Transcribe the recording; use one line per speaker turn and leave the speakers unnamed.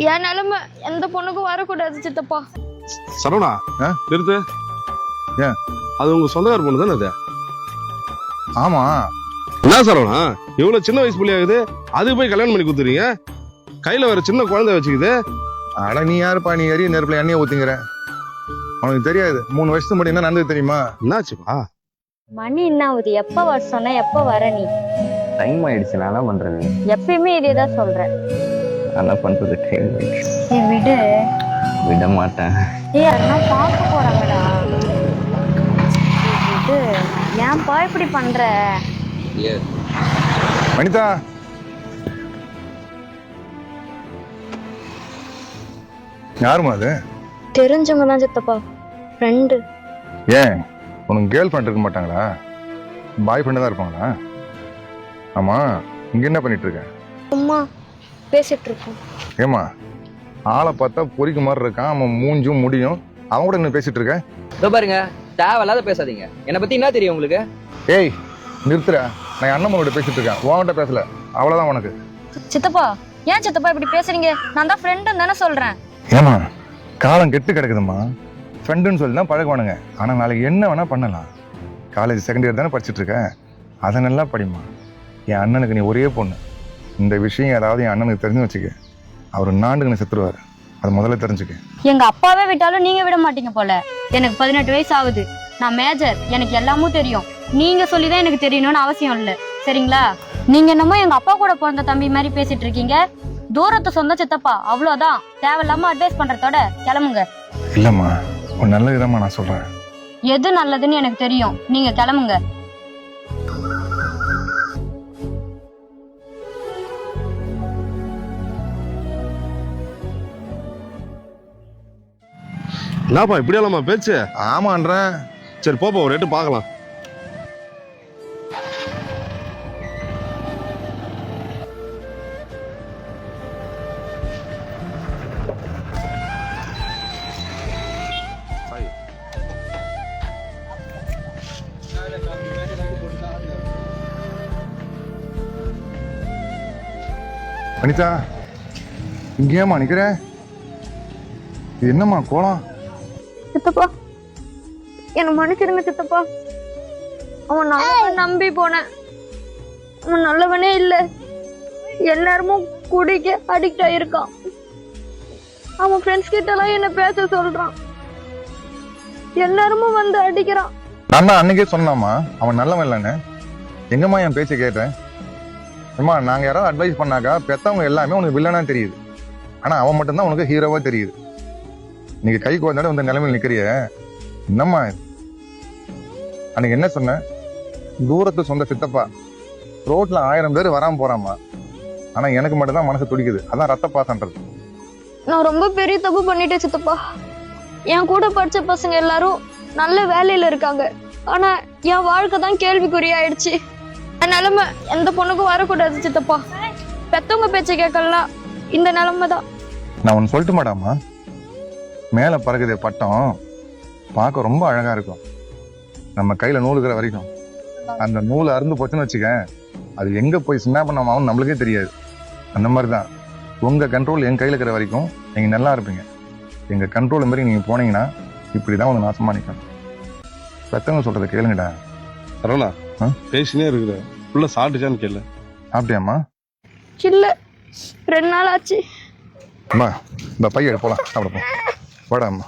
என் நிலைமை எந்த பொண்ணுக்கும் வரக்கூடாது சித்தப்பா.
சரவணா நிறுத்து.
ஏன்
அது உங்க சொந்தக்கார பொண்ணு தானே அது?
ஆமா.
என்ன சரவணா இவ்வளவு சின்ன வயசு புள்ளியாகுது, அதுக்கு போய் கல்யாணம் பண்ணி கொடுத்துறீங்க? கையில வேற சின்ன குழந்தை வச்சுக்குது.
அட நீ யாருப்பா, நீ எரிய நெருப்புல எண்ணெயை ஊத்திங்கிற? அவனுக்கு தெரியாது 3 வருஷத்துக்கு முன்னாடி என்ன நடந்தது தெரியுமா?
என்னாச்சுப்பா?
மணி என்ன ஆகுது? எப்ப வர சொன்ன, எப்ப வர? நீ
டைம் ஆயிடுச்சு. நான் என்ன பண்றது?
எப்பயுமே இதேதான் சொல்றேன்.
என்ன பண்றது? டைம் ஆயிடுச்சு.
விடு.
விட மாட்டேன்.
யாருன்னா பார்க்க போறாங்கடா. விடு. ஏன்பா இப்படி பண்ற?
வனிதா, யாருமா அது?
தெரிஞ்சவங்க தான் சித்தப்பா, ஃப்ரெண்டு.
ஏன் உனக்கு கேர்ள் ஃப்ரெண்ட் இருக்க மாட்டாங்களா? பாய் ஃப்ரெண்டு தான் இருப்பாங்களா? ஆமா, இங்க என்ன பண்ணிட்டு இருக்க?
சும்மா பேசிட்டு இருக்கோம்.
ஏமா, ஆளை பார்த்தா பொறிக்கு மாதிரி இருக்கான், அவன் மூஞ்சும் முடியும், அவன் கூட என்ன பேசிட்டு இருக்க?
இதோ பாருங்க, தேவையில்லாத பேசாதீங்க. என்னை பத்தி என்ன தெரியும் உங்களுக்கு?
ஏய் நிறுத்துற, நான் அண்ணன் பேசிட்டு இருக்கேன், உன்கிட்ட பேசல. அவ்வளவுதான் உனக்கு.
சித்தப்பா, ஏன் சித்தப்பா இப்படி பேசுறீங்க? நான் தான் ஃப்ரெண்டுன்னு தானே சொல்றேன்.
ஏமா, காலம் கெட்டு கிடக்குதுமா. ஃப்ரெண்டுன்னு சொல்லி தான் பழகுவானுங்க. ஆனா நாளைக்கு என்ன வேணா பண்ணலாம். காலேஜ் செகண்ட் இயர் தானே படிச்சுட்டு இருக்க, அதை நல்லா படிமா. என் அண்ணனுக்கு நீ ஒரே பொண்ணு. இந்த விஷயம் ஏதாவது என் அண்ணனுக்கு தெரிஞ்சு வச்சுக்க, அவர் நாண்டுக்கு செத்துருவாரு. அது முதல்ல தெரிஞ்சுக்க.
எங்க அப்பாவே விட்டாலும் நீங்க விட மாட்டீங்க போல. எனக்கு 18 வயசு ஆகுது. நான் மேஜர், எனக்கு எல்லாமும் தெரியும். நீங்க சொல்லிதான் எனக்கு தெரியணும்னு அவசியம் இல்லை, சரிங்களா? நீங்க என்னமோ எங்க அப்பா கூட பிறந்த தம்பி மாதிரி பேசிட்டு இருக்கீங்க. தூரத்து சொந்த சித்தப்பா, அவ்வளவுதான். தேவையில்லாம அட்வைஸ் பண்றதோட கிளம்புங்க.
இல்லம்மா, ஒரு நல்ல விதமா நான் சொல்றேன்.
எது நல்லதுன்னு எனக்கு தெரியும், நீங்க கிளம்புங்க.
என்னப்பா இப்படியெல்லாமா பேச்சு?
ஆமான்றேன்.
சரி போப்பா, ஒரு ரேட்டு பார்க்கலாம்.
வனிதா, இங்கேயம்மா நிக்கிற? இது என்னம்மா கோலம்?
சித்தப்பா என்ன மன்னிச்சிருங்க சித்தப்பா. அவன் நல்லவன் நம்பி போனேன். அவன் நல்லவனே இல்ல. எல்லாருமும் குடிக்க அடிக்ட் ஆயிருக்கான். அவன் ஃப்ரெண்ட்ஸ் கிட்ட எல்லாம் என்ன பேச சொல்றான். எல்லாருமும் வந்து அடிக்கிறான்.
நான் தான் அன்னைக்கே சொன்னாமா அவன் நல்லவன் இல்லைன்னு. எங்கம்மா என் பேச்சை கேட்டேன்? அம்மா, நாங்க யாராவது அட்வைஸ் பண்ணாக்கா பெத்தவங்க எல்லாமே உனக்கு வில்லனா தெரியுது. ஆனா அவன் மட்டும்தான் உனக்கு ஹீரோவா தெரியுது. நீங்க கை குழந்தை இந்த நிலைமையில் நிக்கிறிய, என்னம்மா அன்னைக்கு என்ன சொன்ன? தூரத்து சொந்த சித்தப்பா, ரோட்ல 1000 பேர் வராம போறாமா. ஆனா எனக்கு மட்டும் தான் மனசு துடிக்குது. அதான் ரத்த பாசன்றது.
நான் ரொம்ப பெரிய தப்பு பண்ணிட்டேன் சித்தப்பா. என் கூட படிச்ச பசங்க எல்லாரும் நல்ல வேலையில இருக்காங்க. ஆனா என் வாழ்க்கை தான் கேள்விக்குறியாயிடுச்சு. என் நிலைமை எந்த பொண்ணுக்கும் வரக்கூடாது சித்தப்பா. பெத்தவங்க பேச்சை கேட்கலாம், இந்த நிலைமை தான்.
நான் ஒன்னு சொல்லிட்டு மாட்டாமா, மேல பறக்குதே பட்டம் பார்க்க ரொம்ப அழகா இருக்கும். நம்ம கையில நூலுக்கிற வரைக்கும் அந்த நூல் அருந்து போச்சுன்னு வச்சுக்க, அது எங்க போய் சின்ன பண்ணமாவும் நம்மளுக்கே தெரியாது. அந்த மாதிரிதான் உங்க கண்ட்ரோல் என் கையில இருக்கிற வரைக்கும் நீங்க நல்லா இருப்பீங்க. எங்க கண்ட்ரோல் மாதிரி நீங்க போனீங்கன்னா இப்படிதான் உங்க நாசமா நிக்கணும். பெத்தவங்க சொல்றதை கேளுங்கடா.
சரவணா பேசினே இருக்குது, உள்ள சாப்பிட்டுச்சான்னு கேளு.
சாப்பிட்டியாம்மா?
இல்ல, 2 நாள் ஆச்சு.
அம்மா இந்த பையன் போலாம், சாப்பிட போ. வாடா அம்மா.